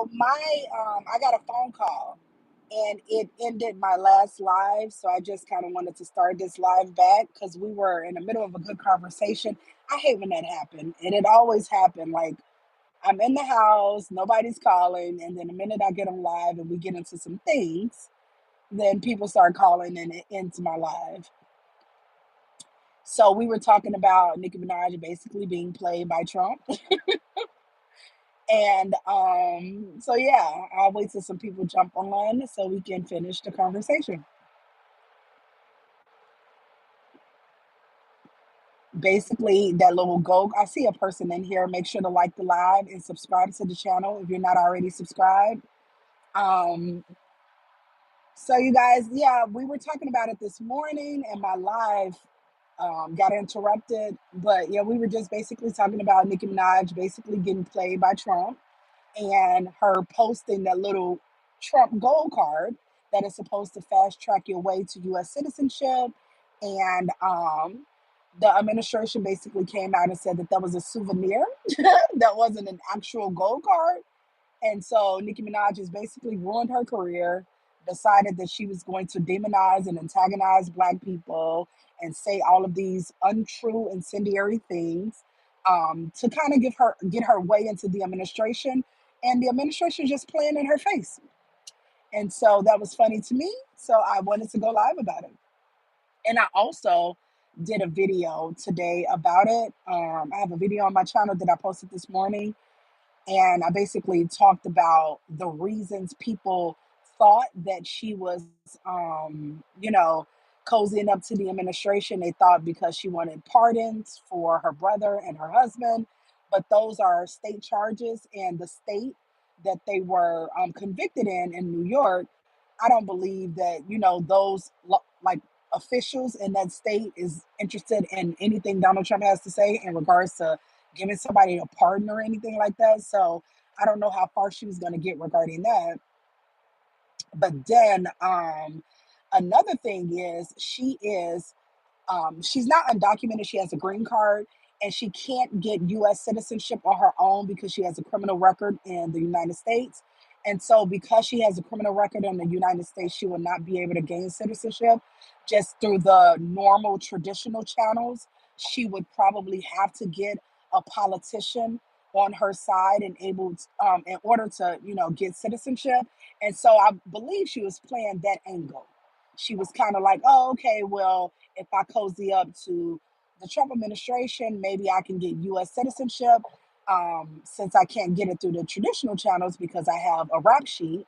So I got a phone call, and it ended my last live. So I just kind of wanted to start this live back because we were in the middle of a good conversation. I hate when that happened, and it always happened. Like I'm in the house, nobody's calling, and then the minute I get on live and we get into some things, then people start calling and it ends my live. So we were talking about Nicki Minaj basically being played by Trump. And so yeah, I'll wait till some people jump on so we can finish the conversation. Basically, that little go. I see a person in here. Make sure to like the live and subscribe to the channel if you're not already subscribed. Um, so you guys, yeah, we were talking about it this morning, and my live got interrupted. But yeah, we were just basically talking about Nicki Minaj basically getting played by Trump and her posting that little Trump gold card that is supposed to fast track your way to U.S. citizenship. And the administration basically came out and said that that was a souvenir, that wasn't an actual gold card. And so Nicki Minaj has basically ruined her career, decided that she was going to demonize and antagonize Black people and say all of these untrue, incendiary things to kind of get her way into the administration. And the administration just playing in her face. And so that was funny to me. So I wanted to go live about it. And I also did a video today about it. I have a video on my channel that I posted this morning, and I basically talked about the reasons people thought that she was, cozying up to the administration. They thought because she wanted pardons for her brother and her husband, but those are state charges, and the state that they were convicted in New York. I don't believe that those like officials in that state is interested in anything Donald Trump has to say in regards to giving somebody a pardon or anything like that. So I don't know how far she was going to get regarding that. But then another thing is she's not undocumented. She has a green card, and she can't get U.S. citizenship on her own because she has a criminal record in the United States. And so, because she has a criminal record in the United States, she will not be able to gain citizenship just through the normal traditional channels. She would probably have to get a politician on her side and able to, in order to, get citizenship. And so, I believe she was playing that angle. She was kind of like, oh, okay, well, if I cozy up to the Trump administration, maybe I can get U.S. citizenship since I can't get it through the traditional channels because I have a rap sheet.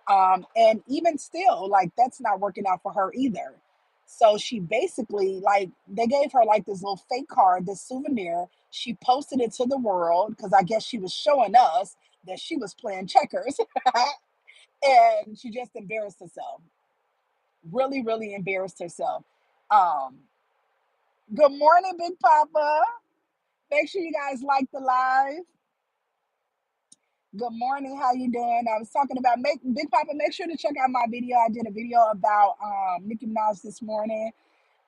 And even still, like, that's not working out for her either. So she basically, like, they gave her like this little fake card, this souvenir. She posted it to the world because I guess she was showing us that she was playing checkers. And she just embarrassed herself. Really, really embarrassed herself. Um, Good morning, Big Papa. Make sure you guys like the live. Good morning. How you doing? I was talking about make Big Papa. Make sure to check out my video. I did a video about Nicki Minaj this morning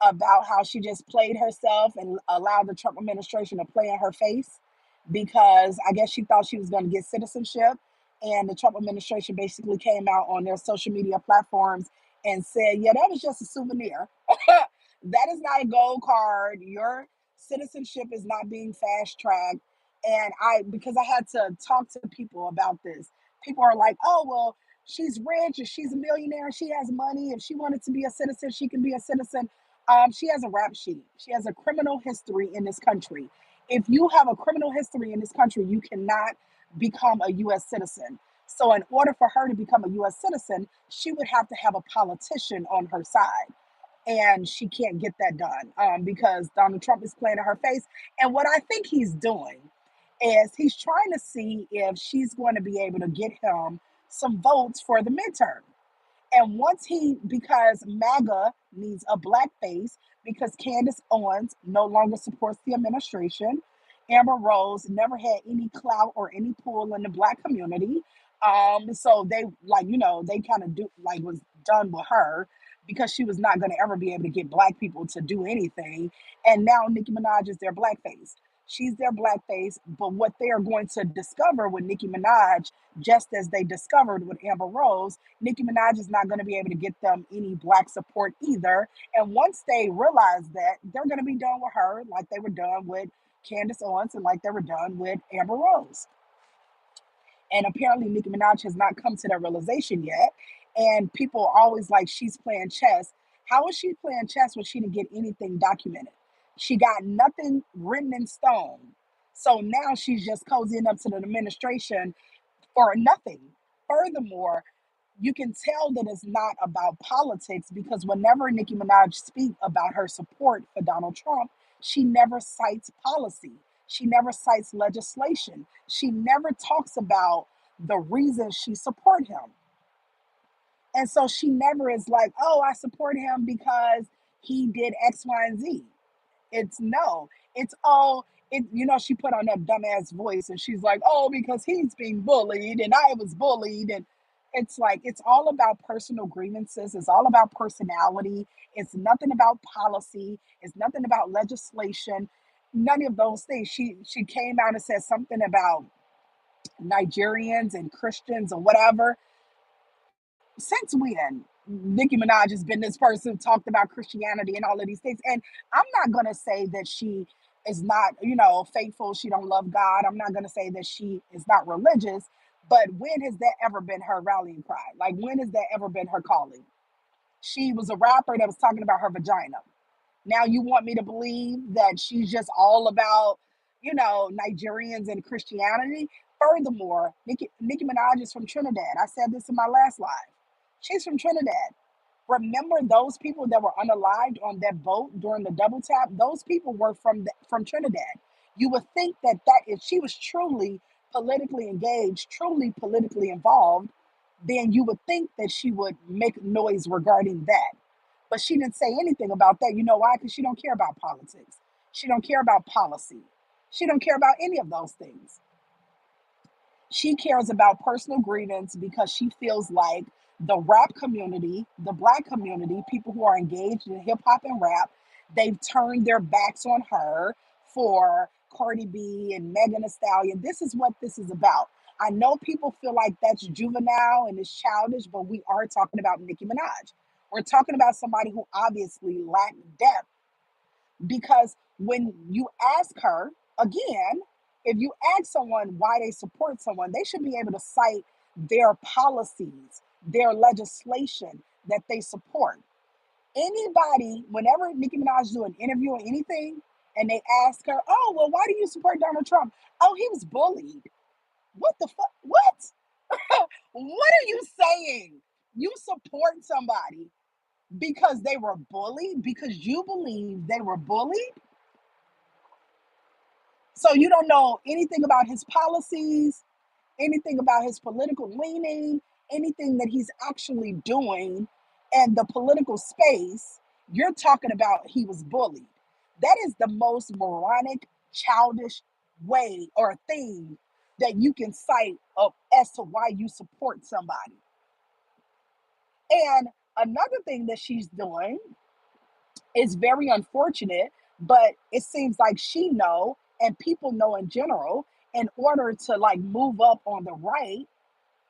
about how she just played herself and allowed the Trump administration to play in her face because I guess she thought she was going to get citizenship. And the Trump administration basically came out on their social media platforms and said, yeah, that was just a souvenir. That is not a gold card. Your citizenship is not being fast tracked. And because I had to talk to people about this, people are like, oh, well, she's rich and she's a millionaire. She has money. If she wanted to be a citizen, she can be a citizen. She has a rap sheet. She has a criminal history in this country. If you have a criminal history in this country, you cannot become a U.S. citizen. So, in order for her to become a U.S. citizen, she would have to have a politician on her side. And she can't get that done because Donald Trump is playing in her face. And what I think he's doing is he's trying to see if she's going to be able to get him some votes for the midterm. And because MAGA needs a black face, because Candace Owens no longer supports the administration, Amber Rose never had any clout or any pull in the black community. So they they kind of do like was done with her because she was not going to ever be able to get black people to do anything. And now Nicki Minaj is their blackface. She's their blackface. But what they are going to discover with Nicki Minaj, just as they discovered with Amber Rose, Nicki Minaj is not going to be able to get them any black support either. And once they realize that, they're going to be done with her like they were done with Candace Owens and like they were done with Amber Rose. And apparently, Nicki Minaj has not come to that realization yet. And people are always like, she's playing chess. How is she playing chess when she didn't get anything documented? She got nothing written in stone. So now she's just cozying up to the administration for nothing. Furthermore, you can tell that it's not about politics because whenever Nicki Minaj speaks about her support for Donald Trump, she never cites policy. She never cites legislation. She never talks about the reasons she support him. And so she never is like, oh, I support him because he did X, Y, and Z. It's no. It's oh, she put on that dumbass voice and she's like, oh, because he's being bullied and I was bullied. And it's like, it's all about personal grievances. It's all about personality. It's nothing about policy. It's nothing about legislation. None of those things. She came out and said something about Nigerians and Christians or whatever. Since when Nicki Minaj has been this person who talked about Christianity and all of these things. And I'm not gonna say that she is not, faithful, she don't love God. I'm not gonna say that she is not religious, but when has that ever been her rallying cry? Like when has that ever been her calling? She was a rapper that was talking about her vagina. Now you want me to believe that she's just all about, Nigerians and Christianity? Furthermore, Nicki Minaj is from Trinidad. I said this in my last live. She's from Trinidad. Remember those people that were unalived on that boat during the double tap? Those people were from Trinidad. You would think that if she was truly politically engaged, truly politically involved, then you would think that she would make noise regarding that. But she didn't say anything about that. You know why? Because she don't care about politics. She don't care about policy. She don't care about any of those things. She cares about personal grievance because she feels like the rap community, the black community, people who are engaged in hip hop and rap, they've turned their backs on her for Cardi B and Megan Thee Stallion. This is what this is about. I know people feel like that's juvenile and it's childish, but we are talking about Nicki Minaj. We're talking about somebody who obviously lacked depth because when you ask her, again, if you ask someone why they support someone, they should be able to cite their policies, their legislation that they support. Anybody, whenever Nicki Minaj do an interview or anything, and they ask her, oh, well, why do you support Donald Trump? Oh, he was bullied. What the fuck? What? What are you saying? You support somebody because they were bullied, because you believe they were bullied. So you don't know anything about his policies, anything about his political leaning, anything that he's actually doing and the political space. You're talking about he was bullied. That is the most moronic, childish way or thing that you can cite of as to why you support somebody. And another thing that she's doing is very unfortunate, but it seems like she know and people know in general, in order to like move up on the right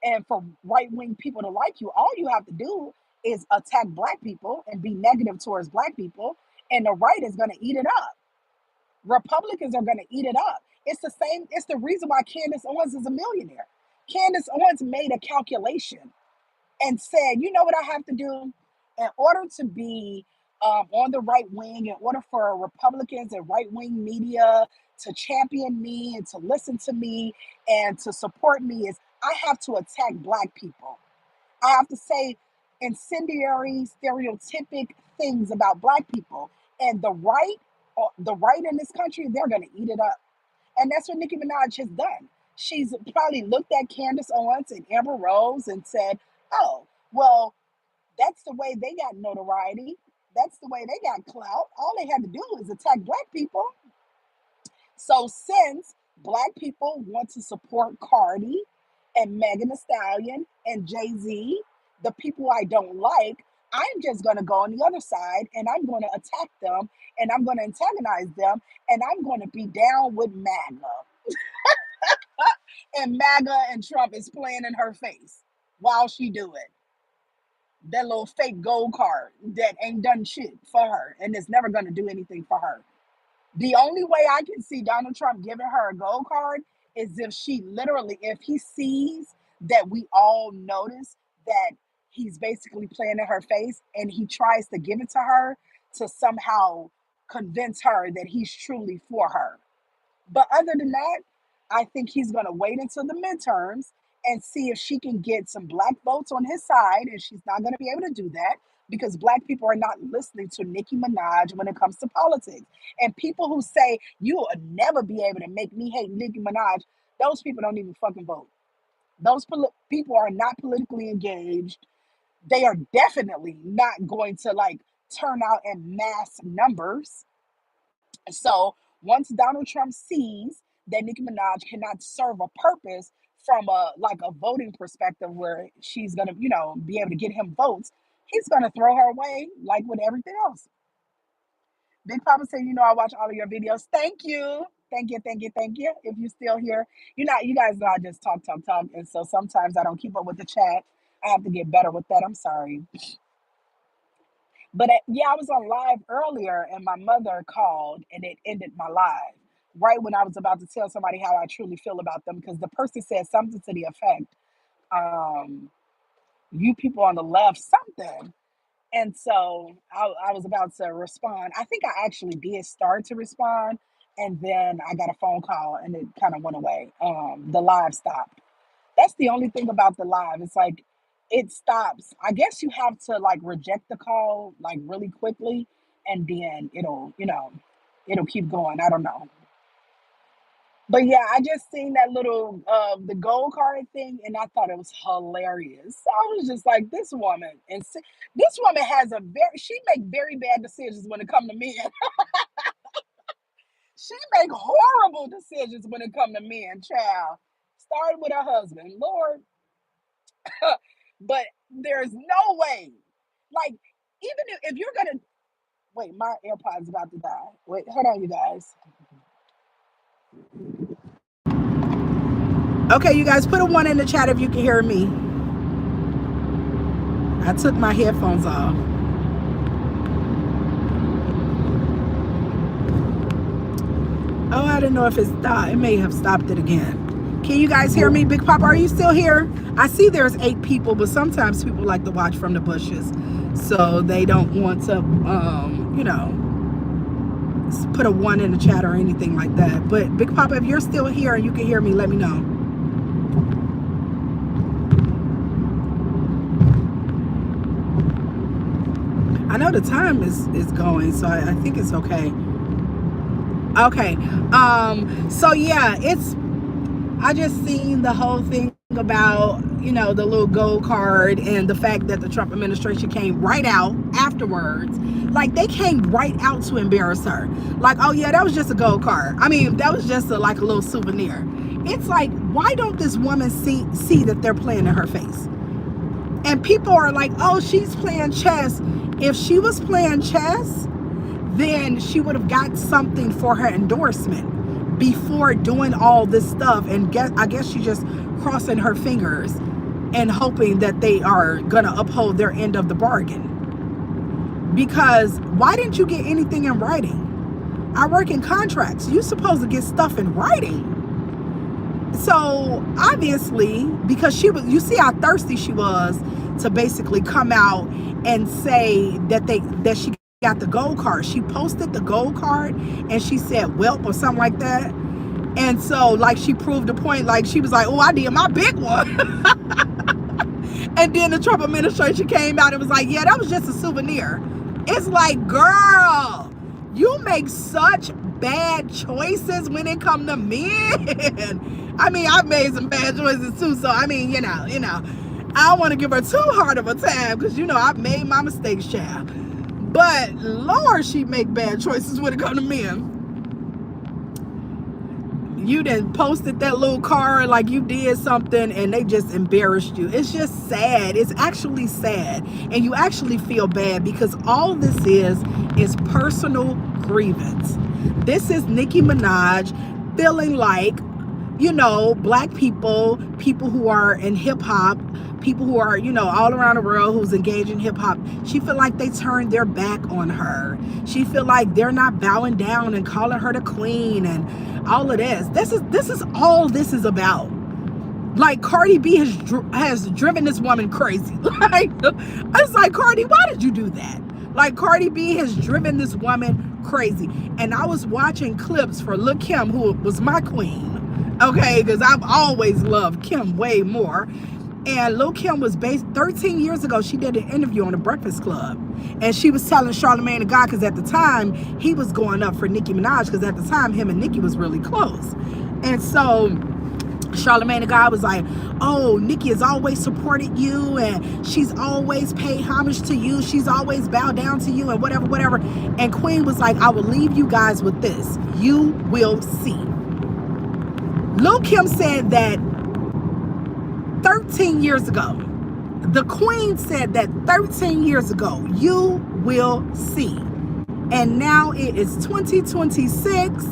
and for right wing people to like you, all you have to do is attack black people and be negative towards black people, and the right is going to eat it up. Republicans are going to eat it up. It's the same. It's the reason why Candace Owens is a millionaire. Candace Owens made a calculation and said, you know what I have to do in order to be on the right wing, in order for Republicans and right wing media to champion me and to listen to me and to support me, is I have to attack black people. I have to say incendiary, stereotypic things about black people. And the right in this country, they're going to eat it up. And that's what Nicki Minaj has done. She's probably looked at Candace Owens and Amber Rose and said, oh, well, that's the way they got notoriety. That's the way they got clout. All they had to do is attack black people. So since black people want to support Cardi and Megan Thee Stallion and Jay-Z, the people I don't like, I'm just going to go on the other side and I'm going to attack them and I'm going to antagonize them and I'm going to be down with MAGA. And MAGA and Trump is playing in her face while she do it. That little fake gold card that ain't done shit for her and is never going to do anything for her. The only way I can see Donald Trump giving her a gold card is if she literally, if he sees that we all notice that he's basically playing in her face and he tries to give it to her to somehow convince her that he's truly for her. But other than that, I think he's going to wait until the midterms and see if she can get some black votes on his side. And she's not going to be able to do that because black people are not listening to Nicki Minaj when it comes to politics. And people who say, you will never be able to make me hate Nicki Minaj, those people don't even fucking vote. Those people are not politically engaged. They are definitely not going to like turn out in mass numbers. So once Donald Trump sees that Nicki Minaj cannot serve a purpose from a like a voting perspective where she's gonna, be able to get him votes, he's gonna throw her away like with everything else. Big Papa said, I watch all of your videos. Thank you. Thank you, thank you, thank you. If you're still here, you guys know I just talk, talk, talk. And so sometimes I don't keep up with the chat. I have to get better with that. I'm sorry. But yeah, I was on live earlier and my mother called and it ended my live right when I was about to tell somebody how I truly feel about them because the person said something to the effect, um, you people on the left, something. And so I was about to respond. I think I actually did start to respond and then I got a phone call and it kind of went away. The live stopped. That's the only thing about the live. It's like it stops. I guess you have to like reject the call like really quickly and then it'll keep going. I don't know. But yeah, I just seen that little the gold card thing and I thought it was hilarious. I was just like this woman and this woman has she make very bad decisions when it comes to men. She make horrible decisions when it comes to men, child. Started with her husband. Lord, but there's no way. Like, even if you're gonna wait, my AirPod's about to die. Wait, hold on, you guys. Okay, you guys, put a 1 in the chat if you can hear me. I took my headphones off. Oh, I didn't know if it stopped. It may have stopped it again. Can you guys hear me? Big Papa, are you still here? I see there's 8 people, but sometimes people like to watch from the bushes. So they don't want to, put a 1 in the chat or anything like that. But Big Papa, if you're still here and you can hear me, let me know. I know the time is going, so I think it's okay. Okay. So yeah, I just seen the whole thing about, the little gold card and the fact that the Trump administration came right out afterwards. Like they came right out to embarrass her. Like, oh yeah, that was just a gold card. I mean, that was just like a little souvenir. It's like, why don't this woman see that they're playing in her face? And people are like, oh, she's playing chess. If she was playing chess, then she would have got something for her endorsement before doing all this stuff. And I guess she's just crossing her fingers and hoping that they are going to uphold their end of the bargain. Because why didn't you get anything in writing? I work in contracts. You're supposed to get stuff in writing. So obviously, because you see how thirsty she was to basically come out and say that she got the gold card. She posted the gold card and she said whelp or something like that. And so like she proved the point, like she was like, oh, I did my big one. And then the Trump administration came out and was like, yeah, that was just a souvenir. It's like, girl, you make such bad choices when it comes to men. I mean, I've made some bad choices too. So I mean, I don't want to give her too hard of a time because I've made my mistakes, child. But Lord, she make bad choices when it comes to men. Let you done posted that little card like you did something and they just embarrassed you. It's just sad. It's actually sad. And you actually feel bad because all this is personal grievance. This is Nicki Minaj feeling like, black people who are in hip hop, people who are, all around the world who's engaged in hip hop, she feel like they turned their back on her. She feel like they're not bowing down and calling her the queen and all of this. This is all this is about. Like, Cardi B has driven this woman crazy. Like, it's like, Cardi, why did you do that? Like, Cardi B has driven this woman crazy. And I was watching clips for Lil' Kim, who was my queen. Okay, because I've always loved Kim way more. And Lil' Kim was based 13 years ago. She did an interview on The Breakfast Club. And she was telling Charlamagne the God, because at the time, he was going up for Nicki Minaj, because at the time, him and Nicki was really close. And so Charlamagne the God was like, oh, Nicki has always supported you, and she's always paid homage to you. She's always bowed down to you, and whatever. And Queen was like, I will leave you guys with this. You will see. Lil' Kim said that 13 years ago. The Queen said that 13 years ago. You will see. And now it is 2026,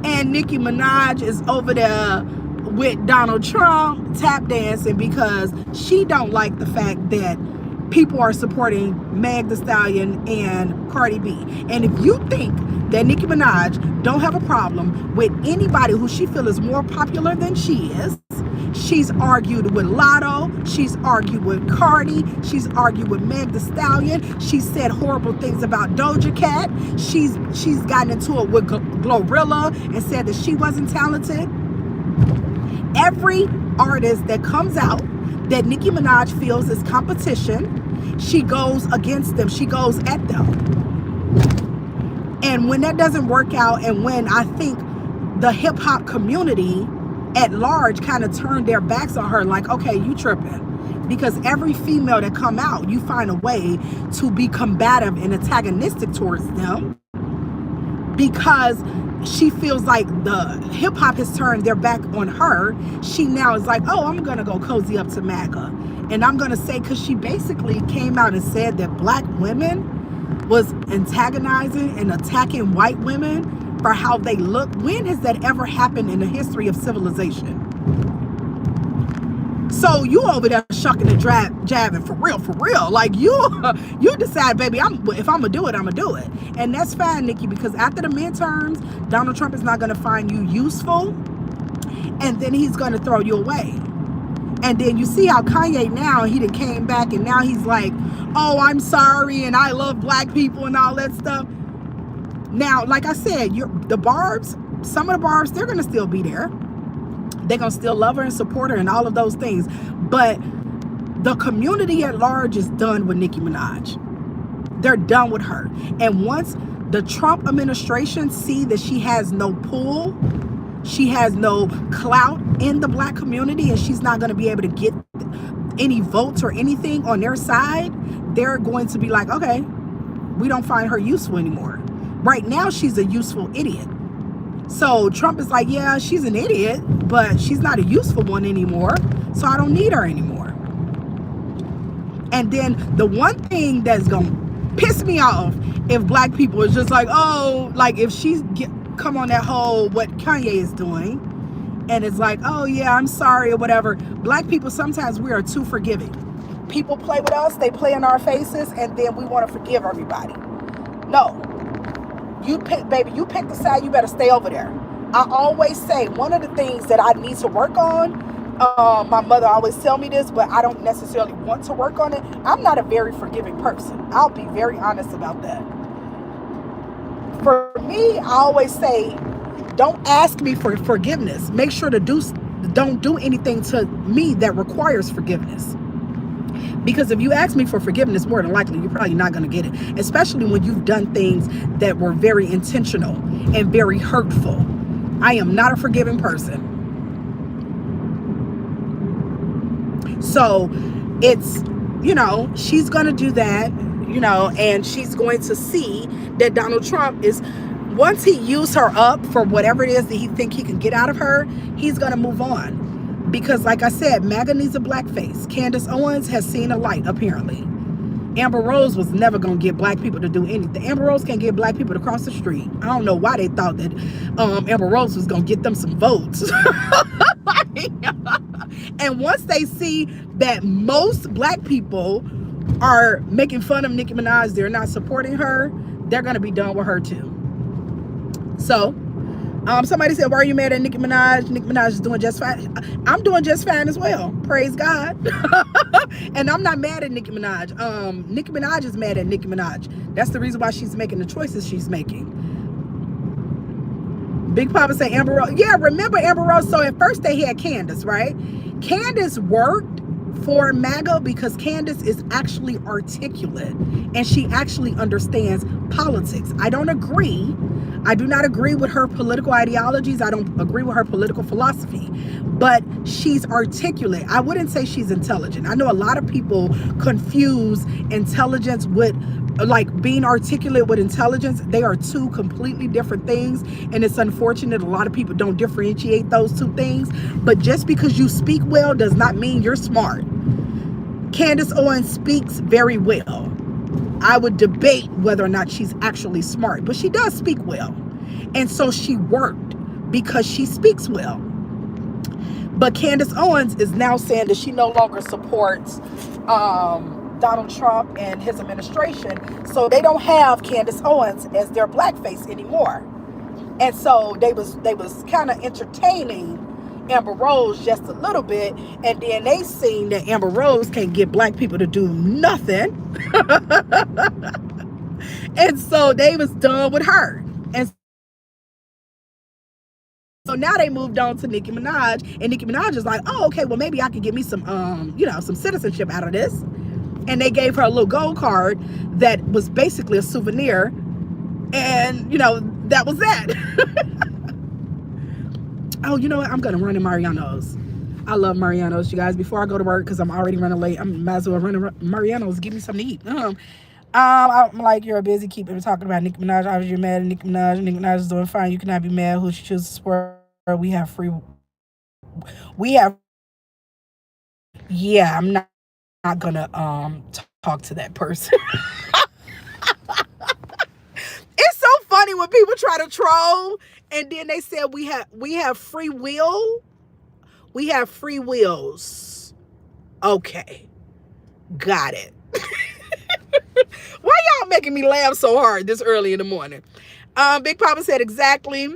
and Nicki Minaj is over there with Donald Trump tap dancing because she don't like the fact that people are supporting Meg Thee Stallion and Cardi B. And if you think that Nicki Minaj don't have a problem with anybody who she feels is more popular than she is, she's argued with Lotto, she's argued with Cardi, she's argued with Meg Thee Stallion, she said horrible things about Doja Cat, she's gotten into it with Glorilla and said that she wasn't talented. Every artist that comes out that Nicki Minaj feels is competition, she goes against them, she goes at them. And when that doesn't work out, and when I think the hip hop community at large kind of turned their backs on her, like, okay, you tripping. Because every female that come out, you find a way to be combative and antagonistic towards them, because she feels like the hip hop has turned their back on her. She now is like, oh, I'm gonna go cozy up to MAGA. And I'm gonna say, because she basically came out and said that black women was antagonizing and attacking white women for how they look. When has that ever happened in the history of civilization? So you over there shucking and jabbing for real. Like, you decide, baby, if I'm gonna do it, I'm gonna do it. And that's fine, Nicki, because after the midterms, Donald Trump is not gonna find you useful, and then he's gonna throw you away. And then you see how Kanye now, he done came back, and now he's like, oh, I'm sorry, and I love black people and all that stuff. Now, like I said, the Barbs, some of the Barbs, they're gonna still be there. They're gonna still love her and support her and all of those things. But the community at large is done with Nicki Minaj. They're done with her. And once the Trump administration see that she has no pull, she has no clout in the black community, and she's not gonna be able to get any votes or anything on their side, they're going to be like, okay, we don't find her useful anymore. Right now, she's a useful idiot. So Trump is like, yeah, she's an idiot, but she's not a useful one anymore, so I don't need her anymore. And then the one thing that's gonna piss me off, if black people is just like, oh, like if she's come on that whole what Kanye is doing, and it's like, oh yeah, I'm sorry or whatever. Black people, sometimes we are too forgiving. People play with us, they play in our faces, and then we want to forgive everybody. No. You pick, baby, you pick the side, you better stay over there. I always say, one of the things that I need to work on, my mother always tell me this, but I don't necessarily want to work on it. I'm not a very forgiving person. I'll be very honest about that. For me, I always say, don't ask me for forgiveness. Make sure to don't do anything to me that requires forgiveness. Because if you ask me for forgiveness, more than likely, you're probably not going to get it. Especially when you've done things that were very intentional and very hurtful. I am not a forgiving person. So it's, she's going to do that, and she's going to see that Donald Trump is once he used her up for whatever it is that he think he can get out of her, he's gonna move on. Because like I said, MAGA needs a black face. Candace Owens has seen a light, apparently. Amber Rose was never gonna get black people to do anything. Amber Rose can't get black people to cross the street. I don't know why they thought that Amber Rose was gonna get them some votes. And once they see that most black people are making fun of Nicki Minaj, they're not supporting her, they're gonna be done with her too. So somebody said, why are you mad at Nicki Minaj? Nicki Minaj is doing just fine. I'm doing just fine as well. Praise God. And I'm not mad at Nicki Minaj. Nicki Minaj is mad at Nicki Minaj. That's the reason why she's making the choices she's making. Big Papa say Amber Rose. Yeah, remember Amber Rose? So at first they had Candace, right? Candace worked for MAGA because Candace is actually articulate and she actually understands politics. I don't agree. I do not agree with her political ideologies. I don't agree with her political philosophy, but she's articulate. I wouldn't say she's intelligent. I know a lot of people confuse intelligence with like being articulate with intelligence. They are two completely different things, and it's unfortunate a lot of people don't differentiate those two things. But just because you speak well does not mean you're smart. Candace Owens speaks very well. I would debate whether or not she's actually smart, but she does speak well. And so she worked because she speaks well. But Candace Owens is now saying that she no longer supports Donald Trump and his administration. So they don't have Candace Owens as their blackface anymore. And so they was kind of entertaining Amber Rose just a little bit, and then they seen that Amber Rose can't get black people to do nothing. And so they was done with her. And so now they moved on to Nicki Minaj, and Nicki Minaj is like, oh, okay, well maybe I could get me some some citizenship out of this. And they gave her a little gold card that was basically a souvenir, and that was that. Oh, you know what? I'm gonna run in Mariano's. I love Mariano's, you guys. Before I go to work, because I'm already running late, I might as well run to Mariano's, give me something to eat. I'm like, you're busy keeping talking about Nicki Minaj. Obviously, you're mad at Nicki Minaj. Nicki Minaj is doing fine. You cannot be mad who she chooses to support. We have free. Yeah, I'm not gonna talk to that person. It's so funny when people try to troll and then they said we have free will. We have free wills. Okay. Got it. Why y'all making me laugh so hard this early in the morning? Big Papa said exactly.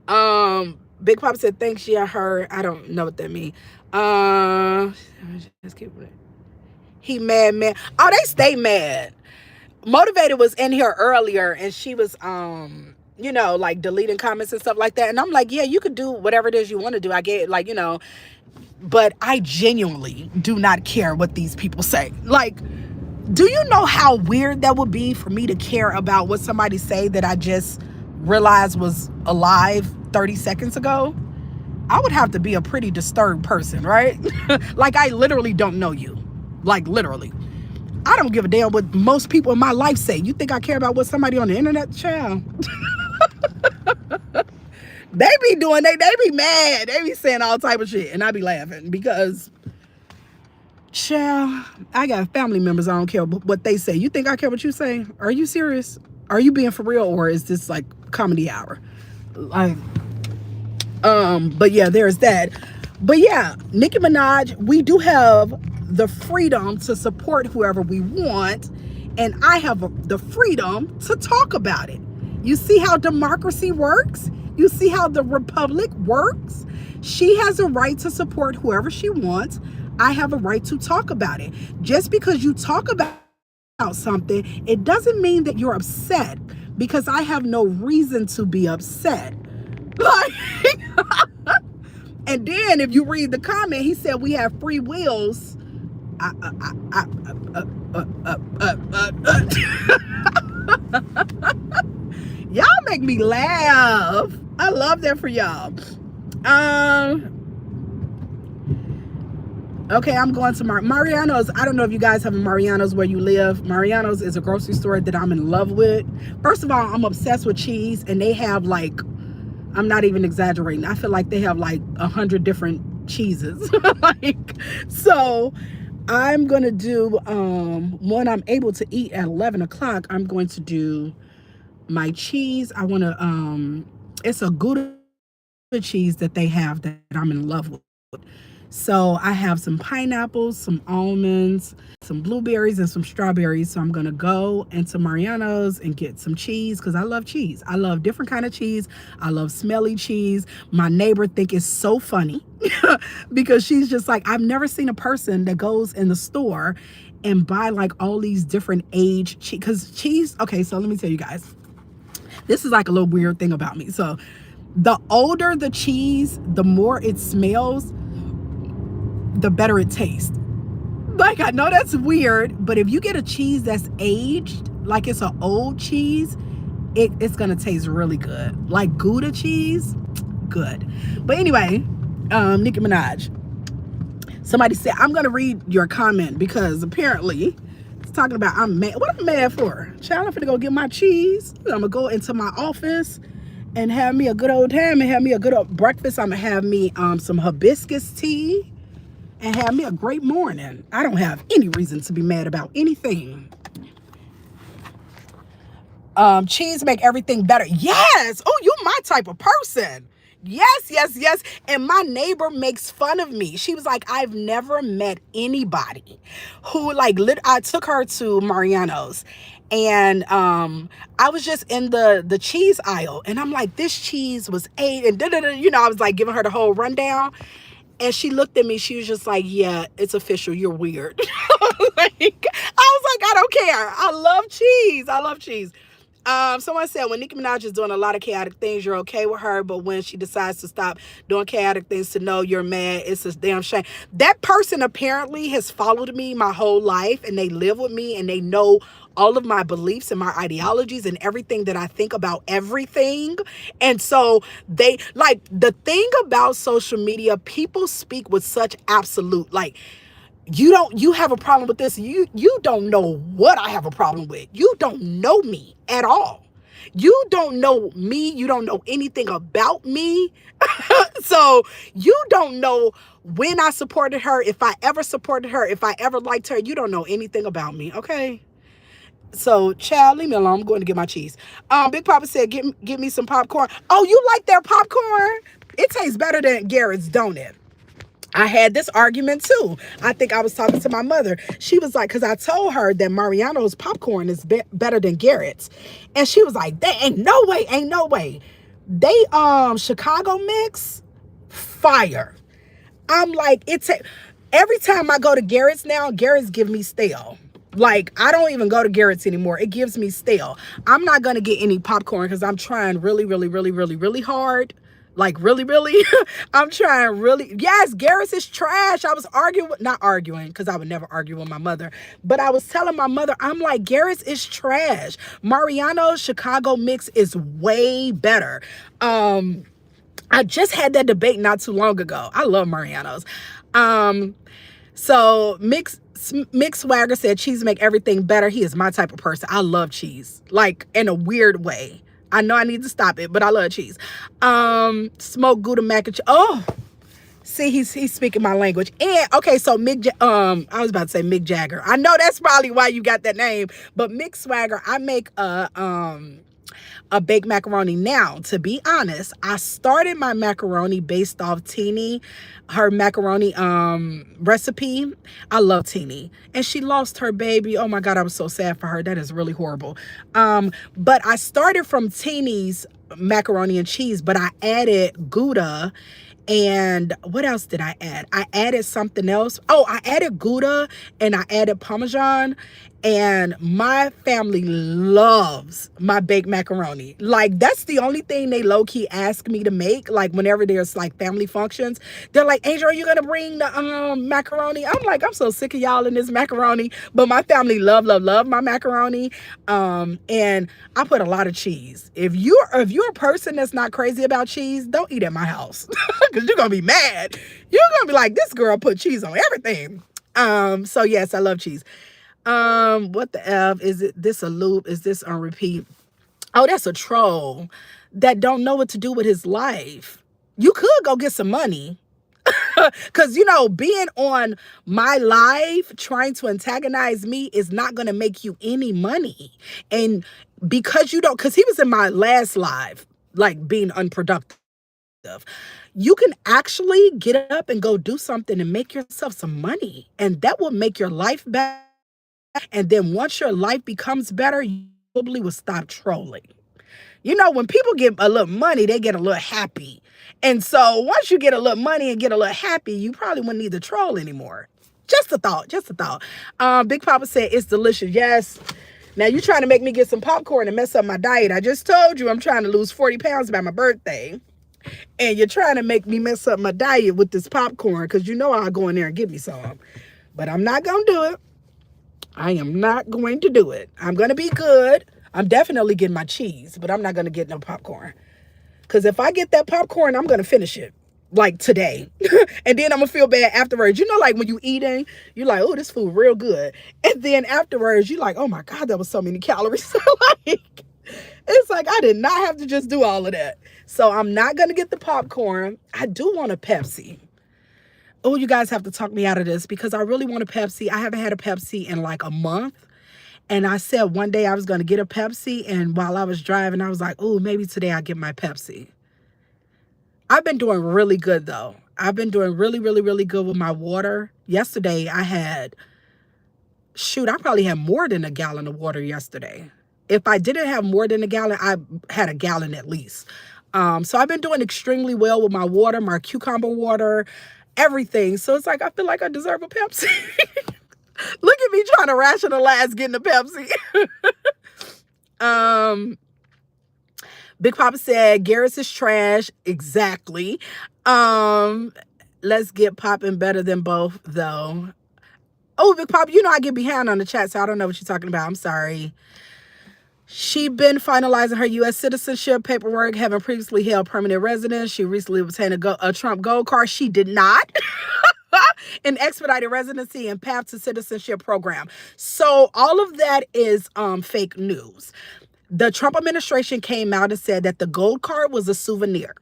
Big Papa said thanks, yeah, her. I don't know what that means. Just keep it. He mad. Oh, they stay mad. Motivated was in here earlier and she was like deleting comments and stuff like that, and I'm like, yeah, you could do whatever it is you want to do. I get but I genuinely do not care what these people say. Like, do you know how weird that would be for me to care about what somebody say that I just realized was alive 30 seconds ago? I would have to be a pretty disturbed person, right? Like, I literally don't know you. Like, literally. I don't give a damn what most people in my life say. You think I care about what somebody on the internet? Child. They be mad. They be saying all type of shit. And I be laughing because, child, I got family members I don't care what they say. You think I care what you say? Are you serious? Are you being for real, or is this like comedy hour? Like, but yeah, there's that. But yeah, Nicki Minaj, we do have the freedom to support whoever we want, and I have the freedom to talk about it. You see how democracy works? You see how the republic works? She has a right to support whoever she wants. I have a right to talk about it. Just because you talk about something, it doesn't mean that you're upset, because I have no reason to be upset. Like, and then if you read the comment, he said we have free wills. Y'all make me laugh. I love that for y'all. Okay, I'm going to Mariano's. I don't know if you guys have a Mariano's where you live. Mariano's is a grocery store that I'm in love with. First of all, I'm obsessed with cheese, and they have like, I'm not even exaggerating, I feel like they have like 100 different cheeses. Like, so I'm gonna do when I'm able to eat at 11 o'clock, I'm going to do my cheese. I want to it's a Gouda cheese that they have that I'm in love with. So I have some pineapples, some almonds, some blueberries, and some strawberries. So I'm gonna go into Mariano's and get some cheese because I love cheese. I love different kind of cheese. I love smelly cheese. My neighbor think it's so funny because she's just like, I've never seen a person that goes in the store and buy like all these different age cheese. Because cheese, okay, so let me tell you guys, this is like a little weird thing about me. So the older the cheese, the more it smells, the better it tastes. Like, I know that's weird, but if you get a cheese that's aged, like it's an old cheese, it's gonna taste really good. Like Gouda cheese, good. But anyway, Nicki Minaj. Somebody said, I'm gonna read your comment because apparently it's talking about I'm mad. What I'm mad for? Child, I'm finna go get my cheese. I'm gonna go into my office and have me a good old time and have me a good old breakfast. I'm gonna have me some hibiscus tea and have me a great morning. I don't have any reason to be mad about anything. Cheese make everything better. Yes. Oh, you my type of person. Yes, yes, yes. And my neighbor makes fun of me. She was like, I've never met anybody who like I took her to Mariano's and I was just in the cheese aisle and I'm like, this cheese was eight and you know, I was like giving her the whole rundown. And she looked at me. She was just like, yeah, it's official. You're weird. Like, I was like, I don't care. I love cheese. I love cheese. Someone said when Nicki Minaj is doing a lot of chaotic things, you're okay with her. But when she decides to stop doing chaotic things to know you're mad, it's a damn shame. That person apparently has followed me my whole life and they live with me and they know all of my beliefs and my ideologies and everything that I think about everything. And so they like the thing about social media, people speak with such absolute, like, you have a problem with this. You don't know what I have a problem with. You don't know me at all. You don't know me. You don't know anything about me. So you don't know when I supported her, if I ever supported her, if I ever liked her. You don't know anything about me. Okay. So, child, leave me alone. I'm going to get my cheese. Big Papa said, get me some popcorn. Oh, you like their popcorn? It tastes better than Garrett's, don't it? I had this argument too. I think I was talking to my mother. She was like, because I told her that Mariano's popcorn is better than Garrett's. And she was like, there ain't no way, ain't no way. They Chicago mix, fire. I'm like, every time I go to Garrett's now, Garrett's give me stale. Like, I don't even go to Garrett's anymore. It gives me stale. I'm not going to get any popcorn because I'm trying really, really, really, really, really hard. Like, really, really. I'm trying really. Yes, Garrett's is trash. I was not arguing because I would never argue with my mother. But I was telling my mother, I'm like, Garrett's is trash. Mariano's Chicago mix is way better. I just had that debate not too long ago. I love Mariano's. So Mick Swagger said cheese make everything better. He is my type of person. I love cheese, like in a weird way. I know I need to stop it, but I love cheese. Smoked Gouda mac and cheese. Oh, see, he's speaking my language. And okay, so I was about to say Mick Jagger. I know that's probably why you got that name, but Mick Swagger, I make a baked macaroni. Now, to be honest, I started my macaroni based off Teeny, her macaroni recipe. I love Teeny, and she lost her baby. Oh my God, I was so sad for her. That is really horrible. But I started from Teeny's macaroni and cheese, but I added Gouda. And what else did I add? I added something else. Oh, I added Gouda and I added Parmesan. And my family loves my baked macaroni. Like, that's the only thing they low-key ask me to make. Like, whenever there's like family functions, they're like, Angel, are you gonna bring the macaroni? I'm like, I'm so sick of y'all in this macaroni. But my family love my macaroni. And I put a lot of cheese. If you're a person that's not crazy about cheese, don't eat at my house. Because you're gonna be mad. You're gonna be like, this girl put cheese on everything. So yes, I love cheese. What the F? Is it this a loop? Is this on repeat? Oh, that's a troll that don't know what to do with his life. You could go get some money. Cause being on my live trying to antagonize me is not gonna make you any money. And because you don't, cause he was in my last live, like being unproductive. You can actually get up and go do something and make yourself some money. And that will make your life better. And then once your life becomes better, you probably will stop trolling. When people get a little money, they get a little happy. And so once you get a little money and get a little happy, you probably wouldn't need to troll anymore. Just a thought, just a thought. Big Papa said it's delicious. Yes. Now you trying to make me get some popcorn and mess up my diet. I just told you I'm trying to lose 40 pounds by my birthday. And you're trying to make me mess up my diet with this popcorn because I'll go in there and give me some. But I'm not going to do it. I am not going to do it. I'm going to be good. I'm definitely getting my cheese, but I'm not going to get no popcorn. Because if I get that popcorn, I'm going to finish it like today. And then I'm going to feel bad afterwards. Like when you eating, you're like, oh, this food real good. And then afterwards, you're like, oh my God, that was so many calories. It's like, I did not have to just do all of that. So I'm not going to get the popcorn. I do want a Pepsi. Oh, you guys have to talk me out of this because I really want a Pepsi. I haven't had a Pepsi in like a month. And I said one day I was going to get a Pepsi. And while I was driving, I was like, oh, maybe today I'll get my Pepsi. I've been doing really good, though. I've been doing really, really, really good with my water. Yesterday, I probably had more than a gallon of water yesterday. If I didn't have more than a gallon, I had a gallon at least. So I've been doing extremely well with my water, my cucumber water, everything. So it's like, I feel like I deserve a Pepsi. Look at me trying to rationalize getting a Pepsi. Big Papa said, Garrett's is trash. Exactly. Let's get popping better than both, though. Oh, Big Papa, I get behind on the chat, so I don't know what you're talking about. I'm sorry. She been finalizing her U.S. citizenship paperwork, having previously held permanent residence. She recently obtained a Trump Gold Card. She did not. An expedited residency and path to citizenship program. So all of that is fake news. The Trump administration came out and said that the gold card was a souvenir.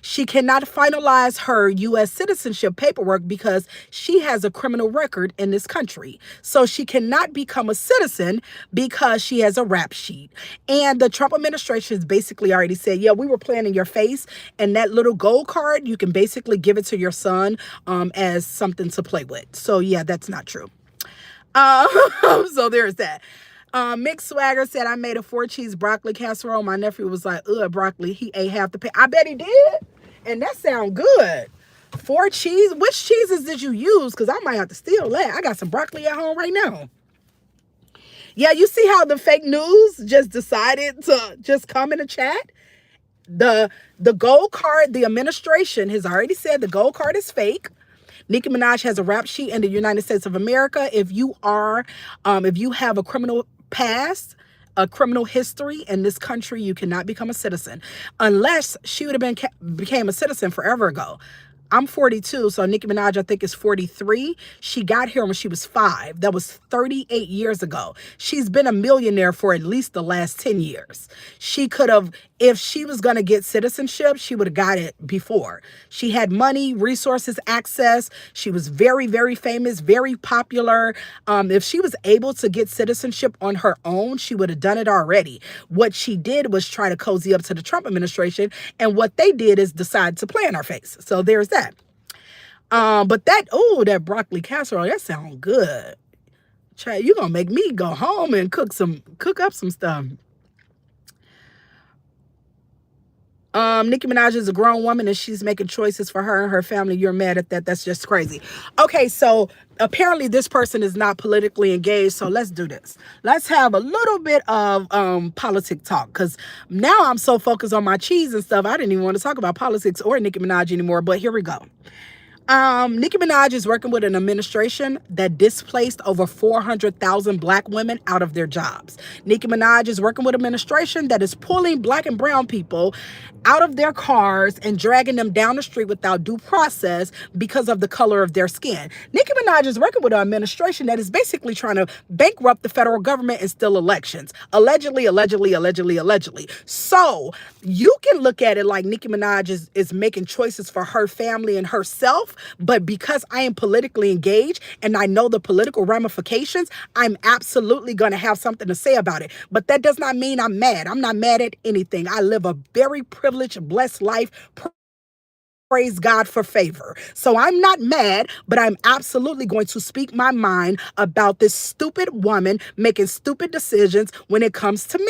She cannot finalize her U.S. citizenship paperwork because she has a criminal record in this country. So she cannot become a citizen because she has a rap sheet. And the Trump administration has basically already said, yeah, we were playing in your face. And that little gold card, you can basically give it to your son as something to play with. So yeah, that's not true. So there's that. Mick Swagger said, I made a 4-cheese broccoli casserole. My nephew was like, ugh, broccoli. He ate half the pan. I bet he did. And that sound good. 4 cheese. Which cheeses did you use? Because I might have to steal that. I got some broccoli at home right now. Yeah, you see how the fake news just decided to just come in the chat? The gold card, the administration has already said the gold card is fake. Nicki Minaj has a rap sheet in the United States of America. If you have a criminal past, a criminal history in this country, you cannot become a citizen unless she would have became a citizen forever ago. I'm 42, so Nicki Minaj, I think, is 43. She got here when she was 5. That was 38 years ago. She's been a millionaire for at least the last 10 years. She could have, if she was going to get citizenship, she would have got it before. She had money, resources, access. She was very, very famous, very popular. If she was able to get citizenship on her own, she would have done it already. What she did was try to cozy up to the Trump administration, and what they did is decide to play in our face. So there's that. But that broccoli casserole, that sounds good. Child, you gonna make me go home and cook up some stuff. Nicki Minaj is a grown woman and she's making choices for her and her family. You're mad at that. That's just crazy. Okay, so apparently this person is not politically engaged. So let's do this. Let's have a little bit of politic talk, because now I'm so focused on my cheese and stuff. I didn't even want to talk about politics or Nicki Minaj anymore. But here we go. Nicki Minaj is working with an administration that displaced over 400,000 black women out of their jobs. Nicki Minaj is working with an administration that is pulling black and brown people out of their cars and dragging them down the street without due process because of the color of their skin. Nicki Minaj is working with an administration that is basically trying to bankrupt the federal government and steal elections. Allegedly, allegedly, allegedly, allegedly. So you can look at it like Nicki Minaj is making choices for her family and herself, but because I am politically engaged and I know the political ramifications, I'm absolutely going to have something to say about it. But that does not mean I'm mad. I'm not mad at anything. I live a very privileged, blessed life. Praise God for favor. So I'm not mad, but I'm absolutely going to speak my mind about this stupid woman making stupid decisions when it comes to men.